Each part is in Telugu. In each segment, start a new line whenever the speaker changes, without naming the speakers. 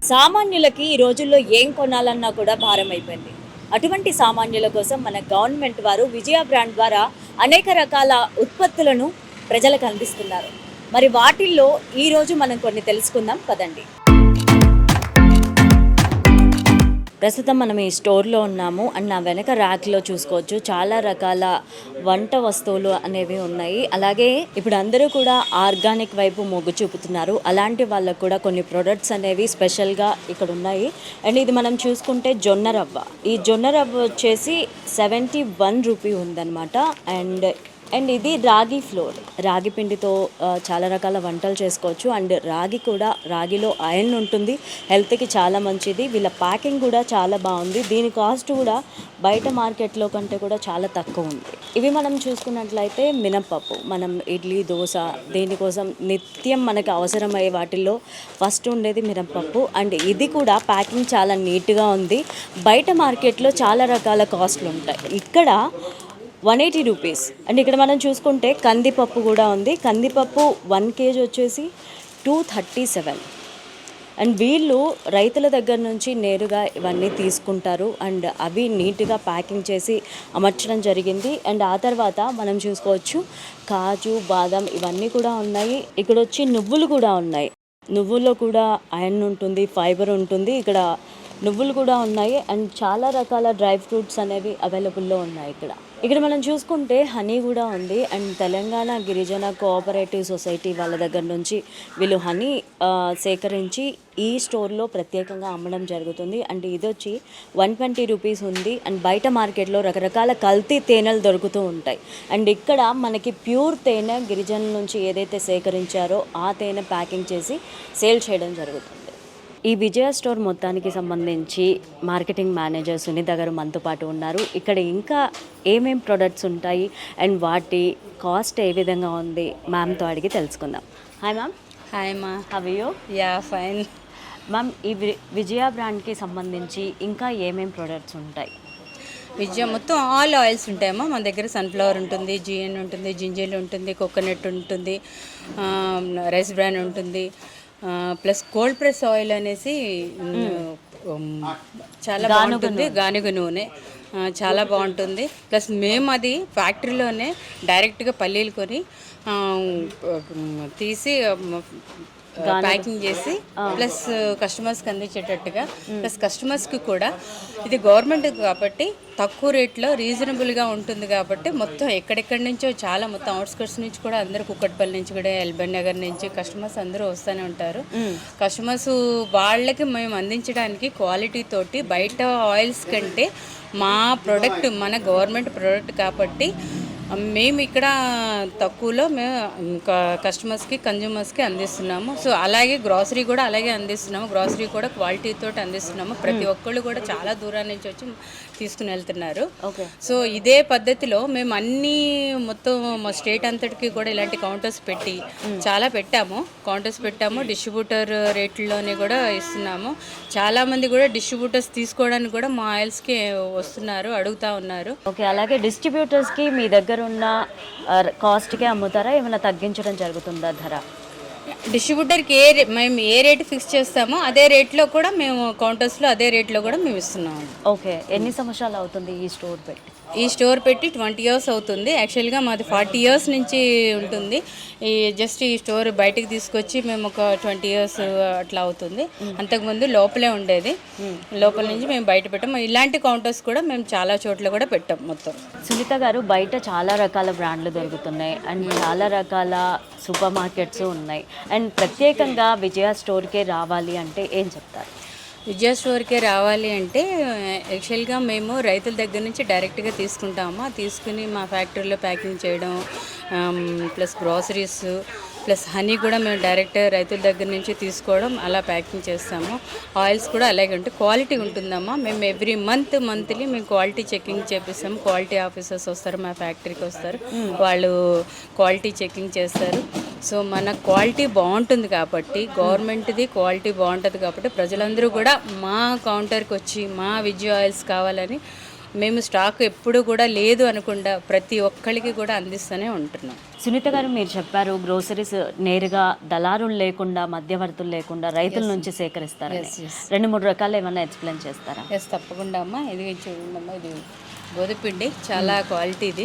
సామాన్యులకి ఈ రోజుల్లో ఏం కొనాలన్నా కూడా భారం అయిపోయింది. అటువంటి సామాన్యుల కోసం మన గవర్నమెంట్ వారు విజయ బ్రాండ్ ద్వారా అనేక రకాల ఉత్పత్తులను ప్రజలకు అందిస్తున్నారు. మరి వాటిల్లో ఈరోజు మనం కొన్ని తెలుసుకుందాం పదండి. ప్రస్తుతం మనం ఈ స్టోర్లో ఉన్నాము అండ్ నా వెనక ర్యాక్లో చూసుకోవచ్చు చాలా రకాల వంట వస్తువులు అనేవి ఉన్నాయి. అలాగే ఇప్పుడు అందరూ కూడా ఆర్గానిక్ వైపు మొగ్గు చూపుతున్నారు. అలాంటి వాళ్ళకు కూడా కొన్ని ప్రొడక్ట్స్ అనేవి స్పెషల్గా ఇక్కడ ఉన్నాయి. అండ్ ఇది మనం చూసుకుంటే జొన్న రవ్వ. ఈ జొన్న రవ్వ వచ్చేసి 71 రూపీ ఉందన్నమాట. అండ్ ఇది రాగి ఫ్లోర్, రాగి పిండితో చాలా రకాల వంటలు చేసుకోవచ్చు. అండ్ రాగిలో ఐరన్ ఉంటుంది, హెల్త్కి చాలా మంచిది. వీళ్ళ ప్యాకింగ్ కూడా చాలా బాగుంది. దీని కాస్ట్ కూడా బయట మార్కెట్లో కంటే కూడా చాలా తక్కువ ఉంది. ఇవి మనం చూసుకున్నట్లయితే మినప్పప్పు, మనం ఇడ్లీ దోశ దీనికోసం నిత్యం మనకు అవసరమయ్యే వాటిల్లో ఫస్ట్ ఉండేది మినప్పప్పు. అండ్ ఇది కూడా ప్యాకింగ్ చాలా నీట్గా ఉంది. బయట మార్కెట్లో చాలా రకాల కాస్ట్లు ఉంటాయి, ఇక్కడ 180 రూపీస్. అండ్ ఇక్కడ మనం చూసుకుంటే కందిపప్పు కూడా ఉంది. కందిపప్పు 1 kg వచ్చేసి 237. అండ్ వీళ్ళు రైతుల దగ్గర నుంచి నేరుగా ఇవన్నీ తీసుకుంటారు. అండ్ అవి నీట్గా ప్యాకింగ్ చేసి అమర్చడం జరిగింది. అండ్ ఆ తర్వాత మనం చూసుకోవచ్చు కాజు, బాదం ఇవన్నీ కూడా ఉన్నాయి. ఇక్కడ వచ్చి నువ్వులు కూడా ఉన్నాయి. నువ్వుల్లో కూడా ఐరన్ ఉంటుంది, ఫైబర్ ఉంటుంది. ఇక్కడ నువ్వులు కూడా ఉన్నాయి. అండ్ చాలా రకాల డ్రై ఫ్రూట్స్ అనేవి అవైలబుల్లో ఉన్నాయి. ఇక్కడ మనం చూసుకుంటే హనీ కూడా ఉంది. అండ్ తెలంగాణ గిరిజన కోఆపరేటివ్ సొసైటీ వాళ్ళ దగ్గర నుంచి వీళ్ళు హనీ సేకరించి ఈ స్టోర్లో ప్రత్యేకంగా అమ్మడం జరుగుతుంది. అండ్ ఇది వచ్చి 120 రూపీస్ ఉంది. అండ్ బయట మార్కెట్లో రకరకాల కల్తీ తేనెలు దొరుకుతూ ఉంటాయి. అండ్ ఇక్కడ మనకి ప్యూర్ తేనె గిరిజనుల నుంచి ఏదైతే సేకరించారో ఆ తేనె ప్యాకింగ్ చేసి సేల్ చేయడం జరుగుతుంది. ఈ విజయ స్టోర్ మొత్తానికి సంబంధించి మార్కెటింగ్ మేనేజర్ సునీత గారు మనతో పాటు ఉన్నారు. ఇక్కడ ఇంకా ఏమేం ప్రొడక్ట్స్ ఉంటాయి అండ్ వాటి కాస్ట్ ఏ విధంగా ఉంది మ్యామ్తో అడిగి తెలుసుకుందాం. Hi ma'am.
హాయ్ మా.
How are you?
Yeah fine
ma'am, ఈ విజయ బ్రాండ్కి సంబంధించి ఇంకా ఏమేం ప్రొడక్ట్స్ ఉంటాయి?
విజయ మొత్తం ఆల్ ఆయిల్స్ ఉంటాయమ్మా మన దగ్గర. సన్ఫ్లవర్ ఉంటుంది, జిఎన్ ఉంటుంది, జింజర్ ఉంటుంది, కోకోనట్ ఉంటుంది, రైస్ బ్రాన్ ఉంటుంది, ప్లస్ కోల్డ్ ప్రెస్ ఆయిల్ అనేసి చాలా బాగుంటుంది. గానుగ నూనె చాలా బాగుంటుంది. ప్లస్ మేము అది ఫ్యాక్టరీలోనే డైరెక్ట్గా పల్లీలు కొని తీసి ప్యాకింగ్ చేసి ప్లస్ కస్టమర్స్కి అందించేటట్టుగా, ప్లస్ కస్టమర్స్కి కూడా ఇది గవర్నమెంట్ కాబట్టి తక్కువ రేట్లో రీజనబుల్గా ఉంటుంది కాబట్టి మొత్తం ఎక్కడెక్కడి నుంచో చాలా మొత్తం అవుట్స్కట్స్ నుంచి కూడా అందరూ కుక్కట్పల్లి నుంచి కూడా ఎల్బన్ నగర్ నుంచి కస్టమర్స్ అందరూ వస్తూనే ఉంటారు. కస్టమర్స్ వాళ్ళకి మేము అందించడానికి క్వాలిటీ తోటి బయట ఆయిల్స్ కంటే మా ప్రోడక్ట్ మన గవర్నమెంట్ ప్రోడక్ట్ కాబట్టి మేము ఇక్కడ తక్కువలో మేము కస్టమర్స్కి కన్జ్యూమర్స్కి అందిస్తున్నాము. సో అలాగే గ్రాసరీ కూడా అలాగే అందిస్తున్నాము. గ్రాసరీ కూడా క్వాలిటీతో అందిస్తున్నాము. ప్రతి ఒక్కళ్ళు కూడా చాలా దూరం నుంచి వచ్చి తీసుకుని వెళ్తున్నారు. సో ఇదే పద్ధతిలో మేము అన్నీ మొత్తం మా స్టేట్ అంతటికి కూడా ఇలాంటి కౌంటర్స్ పెట్టి చాలా పెట్టాము. డిస్ట్రిబ్యూటర్ రేట్లలోనే కూడా ఇస్తున్నాము. చాలామంది కూడా డిస్ట్రిబ్యూటర్స్ తీసుకోవడానికి కూడా మా ఆయిల్స్కి వస్తున్నారు, అడుగుతూ ఉన్నారు.
ఓకే, అలాగే డిస్ట్రిబ్యూటర్స్కి మీ దగ్గర ఉన్న కాస్ట్కే అమ్ముతారా? ఏమైనా తగ్గించడం జరుగుతుందా ధర?
డిస్ట్రిబ్యూటర్కి మేము ఏ రేటు ఫిక్స్ చేస్తామో అదే రేట్లో కూడా మేము కౌంటర్స్లో అదే రేట్లో కూడా మేము ఇస్తున్నాము.
ఓకే, ఎన్ని సంవత్సరాలు అవుతుంది ఈ స్టోర్ పెట్టి?
ఈ స్టోర్ పెట్టి 20 years అవుతుంది. యాక్చువల్గా మాది 40 years నుంచి ఉంటుంది. ఈ జస్ట్ ఈ స్టోర్ బయటికి తీసుకొచ్చి మేము ఒక 20 years అట్లా అవుతుంది. అంతకుముందు లోపలే ఉండేది. లోపల నుంచి మేము బయట పెట్టాము. ఇలాంటి కౌంటర్స్ కూడా మేము చాలా చోట్ల కూడా పెట్టాం మొత్తం.
సునీత గారు, బయట చాలా రకాల బ్రాండ్లు దొరుకుతున్నాయి అండ్ చాలా రకాల సూపర్ మార్కెట్స్ ఉన్నాయి. అండ్ ప్రత్యేకంగా విజయ స్టోర్కే రావాలి అంటే ఏం చెప్తారు?
విజయ స్టోర్కే రావాలి అంటే యాక్చువల్గా మేము రైతుల దగ్గర నుంచి డైరెక్ట్గా తీసుకుంటాము. తీసుకుని మా ఫ్యాక్టరీలో ప్యాకింగ్ చేయడం, ప్లస్ గ్రాసరీస్, ప్లస్ హనీ కూడా మేము డైరెక్ట్ రైతుల దగ్గర నుంచి తీసుకోవడం, అలా ప్యాకింగ్ చేస్తాము. ఆయిల్స్ కూడా అలాగే ఉంటాయి. క్వాలిటీ ఉంటుందమ్మా. మేము ఎవ్రీ మంత్లీ మేము క్వాలిటీ చెకింగ్ చేపిస్తాము. క్వాలిటీ ఆఫీసర్స్ వస్తారు, మా ఫ్యాక్టరీకి వస్తారు, వాళ్ళు క్వాలిటీ చెకింగ్ చేస్తారు. సో మన క్వాలిటీ బాగుంటుంది కాబట్టి, గవర్నమెంట్ది క్వాలిటీ బాగుంటుంది కాబట్టి ప్రజలందరూ కూడా మా కౌంటర్కి వచ్చి మా విజయ ఆయిల్స్ కావాలని మేము స్టాక్ ఎప్పుడు కూడా లేదు అనకుండా ప్రతి ఒక్కరికి కూడా అందిస్తూనే ఉంటున్నాం.
సునీత గారు, మీరు చెప్పారు గ్రోసరీస్ నేరుగా దళారులు లేకుండా, మధ్యవర్తులు లేకుండా రైతుల నుంచి సేకరిస్తారని. 2-3 రకాలు ఏమన్నా ఎక్స్ప్లెయిన్ చేస్తారా?
తప్పకుండా అమ్మా. ఇది చూడండమ్మా, ఇది గోధుమపిండి చాలా క్వాలిటీది.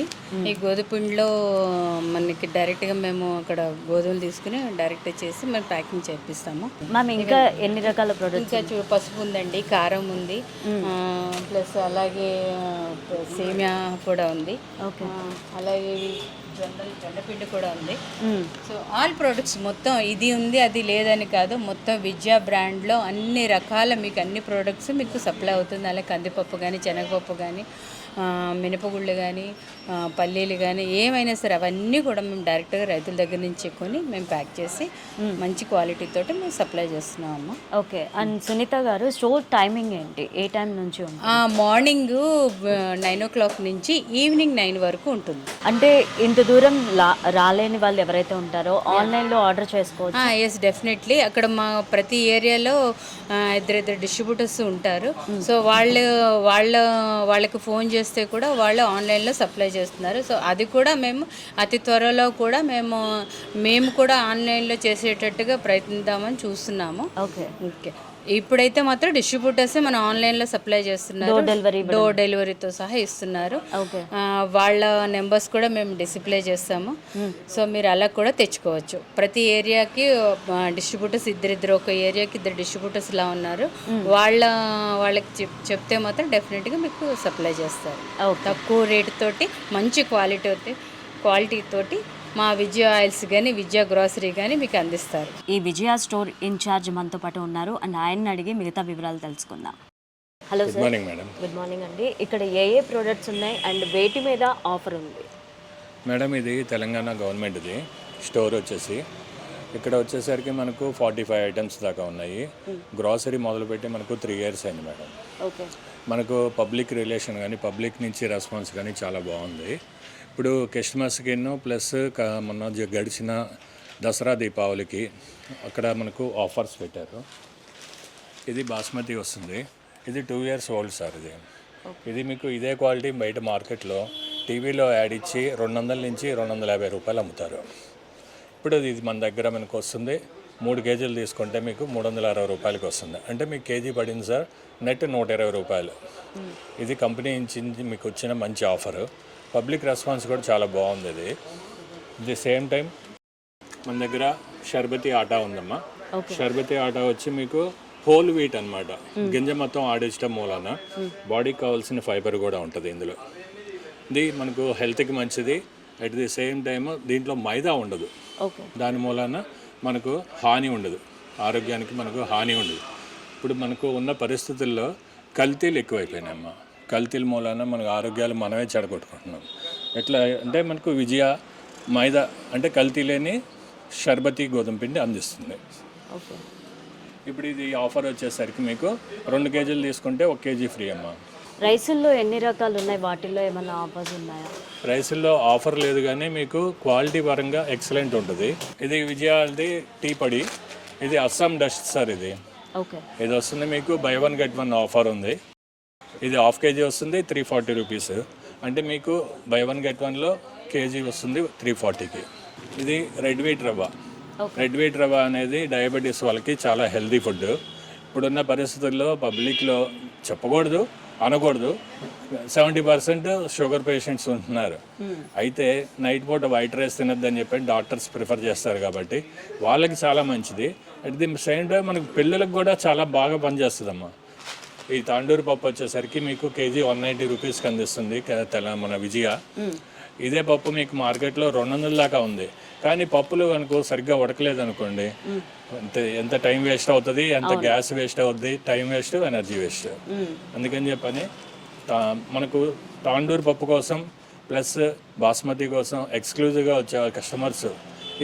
ఈ గోధుమపిండిలో మనకి డైరెక్ట్గా మేము అక్కడ గోధుమలు తీసుకుని డైరెక్ట్ చేసి మేము ప్యాకింగ్ చేపిస్తాము.
మ్యామ్, ఇంకా ఎన్ని రకాల ప్రొడక్ట్స్?
ఇంకా పసుపు ఉందండి, కారం ఉంది, ప్లస్ అలాగే సేమియా కూడా ఉంది, అలాగే జొన్నపిండి కూడా ఉంది. సో ఆల్ ప్రొడక్ట్స్ మొత్తం ఇది ఉంది అది లేదని కాదు, మొత్తం విజయ బ్రాండ్లో అన్ని రకాల మీకు అన్ని ప్రోడక్ట్స్ మీకు సప్లై అవుతుంది. అలాగే కందిపప్పు కానీ, శనగపప్పు కానీ, మినపగుళ్ళు కానీ, పల్లీలు కానీ, ఏమైనా సరే అవన్నీ కూడా మేము డైరెక్ట్గా రైతుల దగ్గర నుంచి కొని మేము ప్యాక్ చేసి మంచి క్వాలిటీతో మేము సప్లై చేస్తున్నాం అమ్మ.
ఓకే. అండ్ సునీత గారు, స్టోర్ టైమింగ్ ఏంటి? ఏ టైం నుంచి ఉంటుంది?
మార్నింగ్ 9 o'clock నుంచి ఈవినింగ్ 9 వరకు ఉంటుంది.
అంటే ఇంత దూరం రాలేని వాళ్ళు ఎవరైతే ఉంటారో ఆన్లైన్లో ఆర్డర్ చేసుకోవచ్చు?
Yes, definitely. అక్కడ మా ప్రతి ఏరియాలో ఇద్దరు డిస్ట్రిబ్యూటర్స్ ఉంటారు. సో వాళ్ళకి ఫోన్ చేస్తే కూడా వాళ్ళు ఆన్లైన్లో సప్లై చేస్తున్నారు. సో అది కూడా మేము అతి త్వరలో కూడా మేము కూడా ఆన్లైన్లో చేసేటట్టుగా ప్రయత్నిద్దామని చూస్తున్నాము.
ఓకే.
ఇప్పుడైతే మాత్రం డిస్ట్రిబ్యూటర్సే మన ఆన్లైన్లో సప్లై చేస్తున్నారు, డోర్ డెలివరీతో సహా ఇస్తున్నారు. వాళ్ళ నెంబర్స్ కూడా మేము డిస్ప్లే చేస్తాము. సో మీరు అలా కూడా తెచ్చుకోవచ్చు. ప్రతి ఏరియాకి డిస్ట్రిబ్యూటర్స్ ఇద్దరు, ఒక ఏరియాకి 2 డిస్ట్రిబ్యూటర్స్ ఇలా ఉన్నారు. వాళ్ళకి చెప్తే మాత్రం డెఫినెట్గా మీకు సప్లై చేస్తారు. తక్కువ రేటు తోటి మంచి క్వాలిటీ తోటి మా విజయ ఆయిల్స్ కానీ, విజయ గ్రోసరీ కానీ మీకు అందిస్తారు.
ఈ విజయ స్టోర్ ఇన్ఛార్జ్ మనతో పాటు ఉన్నారు అండ్ ఆయన్ని అడిగి మిగతా వివరాలు తెలుసుకుందాం. Hello sir.
Morning madam.
Good morning అండి. ఇక్కడ ఏ ప్రొడక్ట్స్ ఉన్నాయి అండ్ వేటి మీద ఆఫర్ ఉంది?
మేడం, ఇది తెలంగాణ గవర్నమెంట్ది స్టోర్ వచ్చేసి. ఇక్కడ వచ్చేసరికి మనకు 45 ఐటమ్స్ దాకా ఉన్నాయి. గ్రాసరీ మొదలుపెట్టి మనకు 3 years అయింది మేడం.
ఓకే.
మనకు పబ్లిక్ రిలేషన్ కానీ, పబ్లిక్ నుంచి రెస్పాన్స్ కానీ చాలా బాగుంది. ఇప్పుడు కస్టమర్స్కి ప్లస్ మొన్న గడిచిన దసరా దీపావళికి అక్కడ మనకు ఆఫర్స్ పెట్టారు. ఇది బాస్మతి వస్తుంది. ఇది 2 years ఓల్డ్ సార్. ఇది మీకు ఇదే క్వాలిటీ బయట మార్కెట్లో టీవీలో యాడ్ ఇచ్చి 200 నుంచి 250 రూపాయలు అమ్ముతారు. ఇప్పుడు ఇది మన దగ్గర మనకు వస్తుంది 3 కేజీలు తీసుకుంటే మీకు 360 రూపాయలకి వస్తుంది. అంటే మీకు కేజీ పడింది సార్ నెట్ 120 రూపాయలు. ఇది కంపెనీ నుంచి మీకు వచ్చిన మంచి ఆఫరు. పబ్లిక్ రెస్పాన్స్ కూడా చాలా బాగుంది. ఇది ది సేమ్ టైం మన దగ్గర షర్బతి ఆటా ఉందమ్మా. షర్బతి ఆటా వచ్చి మీకు హోల్ వీట్ అనమాట. గింజ మొత్తం ఆడించడం మూలాన బాడీకి కావాల్సిన ఫైబర్ కూడా ఉంటుంది ఇందులో. ఇది మనకు హెల్త్కి మంచిది. అట్ ది సేమ్ టైమ్ దీంట్లో మైదా ఉండదు. దాని మూలాన మనకు హాని ఉండదు, ఆరోగ్యానికి మనకు హాని ఉండదు. ఇప్పుడు మనకు ఉన్న పరిస్థితుల్లో కల్తీలు ఎక్కువైపోయినాయమ్మా. కల్తీల మూలాన మనకు ఆరోగ్యాలు మనమే చెడగొట్టుకుంటున్నాం. ఎట్లా అంటే మనకు విజయ మైదా అంటే కల్తీ లేని షర్బతి గోధుమ పిండి అందిస్తుంది. ఇప్పుడు ఇది ఆఫర్ వచ్చేసరికి మీకు 2 కేజీలు తీసుకుంటే 1 కేజీ ఫ్రీ అమ్మా.
రైసుల్లో ఎన్ని రకాలు ఉన్నాయి? వాటిల్లో ఏమైనా ఆఫర్స్ ఉన్నాయా?
రైసుల్లో ఆఫర్ లేదు కానీ మీకు క్వాలిటీ పరంగా ఎక్సలెంట్ ఉంటుంది. ఇది విజయాది టీ పొడి. ఇది అస్సాం డస్ట్ సార్. ఇది వస్తుంది మీకు బై 1 get 1 ఆఫర్ ఉంది. ఇది 1/2 kg వస్తుంది 340 రూపీస్. అంటే మీకు బై 1 get 1లో కేజీ వస్తుంది 340కి. ఇది రెడ్ వీట్ రవ్వ. రెడ్ వీట్ రవ్వ అనేది డయాబెటీస్ వాళ్ళకి చాలా హెల్తీ ఫుడ్. ఇప్పుడున్న పరిస్థితుల్లో పబ్లిక్లో చెప్పకూడదు, అనకూడదు, 70% షుగర్ పేషెంట్స్ ఉంటున్నారు. అయితే నైట్ పూట వైట్ రైస్ తినద్దని చెప్పి డాక్టర్స్ ప్రిఫర్ చేస్తారు కాబట్టి వాళ్ళకి చాలా మంచిది. అట్ ది సేమ్ టైం మనకు పిల్లలకు కూడా చాలా బాగా పనిచేస్తుందమ్మా. ఈ తాండూరు పప్పు వచ్చేసరికి మీకు కేజీ 190 రూపీస్కి అందిస్తుంది మన విజయ. ఇదే పప్పు మీకు మార్కెట్లో 200 దాకా ఉంది. కానీ పప్పులు కనుక సరిగ్గా ఉడకలేదు అనుకోండి, ఎంత టైం వేస్ట్ అవుతుంది, ఎంత గ్యాస్ వేస్ట్ అవుతుంది, టైం వేస్ట్, ఎనర్జీ వేస్ట్. అందుకని చెప్పని మనకు తాండూరు పప్పు కోసం ప్లస్ బాస్మతి కోసం ఎక్స్క్లూజివ్గా వచ్చే కస్టమర్స్.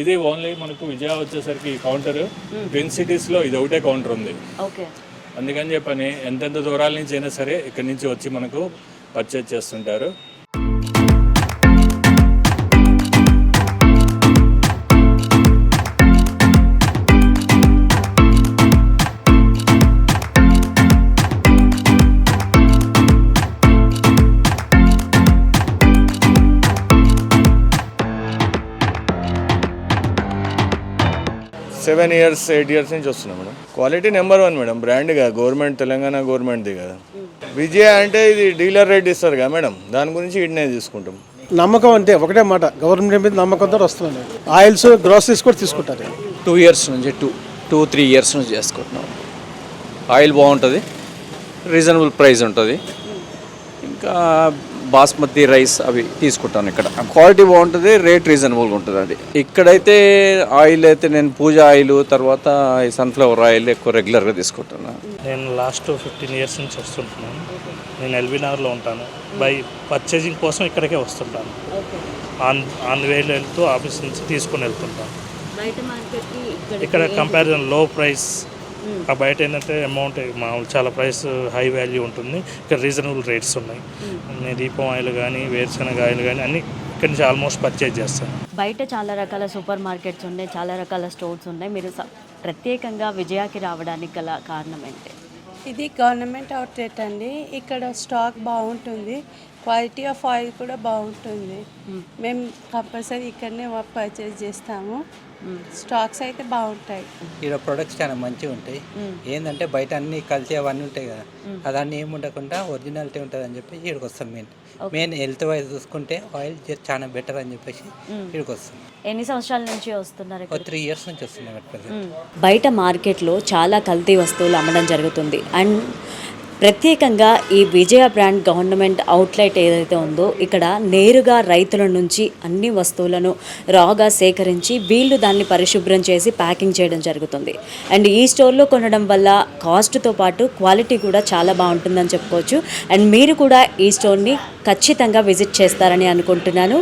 ఇది ఓన్లీ మనకు విజయ వచ్చేసరికి ఈ కౌంటర్ ట్విన్ సిటీస్లో ఇది ఒకటే కౌంటర్ ఉంది. అందుకని చెప్పని ఎంతెంత దూరాల నుంచి అయినా సరే ఇక్కడి నుంచి వచ్చి మనకు పర్చేజ్ చేస్తుంటారు.
7 years 8 years నుంచి వస్తున్నాం మేడం. క్వాలిటీ నెంబర్ 1 మేడం, బ్రాండ్గా గవర్నమెంట్ తెలంగాణ గవర్నమెంట్ది కదా. విజయ అంటే ఇది డీలర్ రేట్ ఇస్తారు కదా మేడం, దాని గురించి ఇటునే తీసుకుంటాం.
నమ్మకం అంటే ఒకటే మాట, గవర్నమెంట్ మీద నమ్మకంతో వస్తున్నాను. ఆయిల్స్ గ్రాసరీస్ కూడా తీసుకుంటారు.
2 years నుంచి 2-3 years నుంచి చేసుకుంటున్నాం. ఆయిల్ బాగుంటుంది, రీజనబుల్ ప్రైస్ ఉంటుంది. ఇంకా బాస్మతి రైస్ అవి తీసుకుంటాను. ఇక్కడ క్వాలిటీ బాగుంటుంది, రేట్ రీజనబుల్గా ఉంటుంది. అది ఇక్కడైతే ఆయిల్ అయితే నేను పూజ ఆయిల్, తర్వాత ఈ సన్ఫ్లవర్ ఆయిల్ ఎక్కువ రెగ్యులర్గా తీసుకుంటాను.
నేను లాస్ట్ 15 years నుంచి వస్తుంటున్నాను. నేను ఎల్బీనగర్లో ఉంటాను. బై పర్చేజింగ్ కోసం ఇక్కడికే వస్తుంటాను. ఆన్ వేలో వెళ్తూ ఆఫీస్ నుంచి తీసుకొని వెళ్తుంటాను.
బయట మార్కెట్కి
ఇక్కడ కంపారిజన్ లో ప్రైస్, ఆ బయట ఏంటంటే అమౌంట్ మామూలు చాలా ప్రైస్ హై వాల్యూ ఉంటుంది. ఇక్కడ రీజనబుల్ రేట్స్ ఉన్నాయి. నేను దీపం ఆయిల్ కానీ వేరుశనగ ఆయిల్ కానీ అన్నీ ఇక్కడ నుంచి ఆల్మోస్ట్ పర్చేజ్ చేస్తాను.
బయట చాలా రకాల సూపర్ మార్కెట్స్ ఉన్నాయి, చాలా రకాల స్టోర్స్ ఉన్నాయి. మీరు ప్రత్యేకంగా విజయాకి రావడానికి గల కారణం ఏంటి?
ఇది గవర్నమెంట్ అవుట్లెట్ అండి. ఇక్కడ స్టాక్ బాగుంటుంది, క్వాలిటీ ఆఫ్ ఆయిల్ కూడా బాగుంటుంది. మేము కంపల్సరీ ఇక్కడనే పర్చేజ్ చేస్తాము. స్టాక్స్ అయితే బాగుంటాయి.
ఇక్కడ ప్రొడక్ట్స్ చాలా మంచిగా ఉంటాయి. ఏంటంటే బయట అన్ని కల్తీ అవన్నీ ఉంటాయి కదా, అదన్నీ ఏమి ఉండకుండా ఒరిజినాలిటీ ఉంటుంది అని చెప్పేసి ఇక్కడికి వస్తాం. మెయిన్ హెల్త్ వైజ్ చూసుకుంటే ఆయిల్ చాలా బెటర్ అని చెప్పేసి ఇక్కడికి వస్తాం.
ఎన్ని సంవత్సరాల నుంచి వస్తున్నారు?
3 years నుంచి వస్తున్నాం.
బయట మార్కెట్లో చాలా కల్తీ వస్తువులు అమ్మడం జరుగుతుంది. అండ్ ప్రత్యేకంగా ఈ విజయ బ్రాండ్ గవర్నమెంట్ అవుట్లెట్ ఏదైతే ఉందో ఇక్కడ నేరుగా రైతుల నుంచి అన్ని వస్తువులను రాగా సేకరించి వీళ్ళు దాన్ని పరిశుభ్రం చేసి ప్యాకింగ్ చేయడం జరుగుతుంది. అండ్ ఈ స్టోర్లో కొనడం వల్ల కాస్ట్తో పాటు క్వాలిటీ కూడా చాలా బాగుంటుందని చెప్పుకోవచ్చు. అండ్ మీరు కూడా ఈ స్టోర్ని ఖచ్చితంగా విజిట్ చేస్తారని అనుకుంటున్నాను.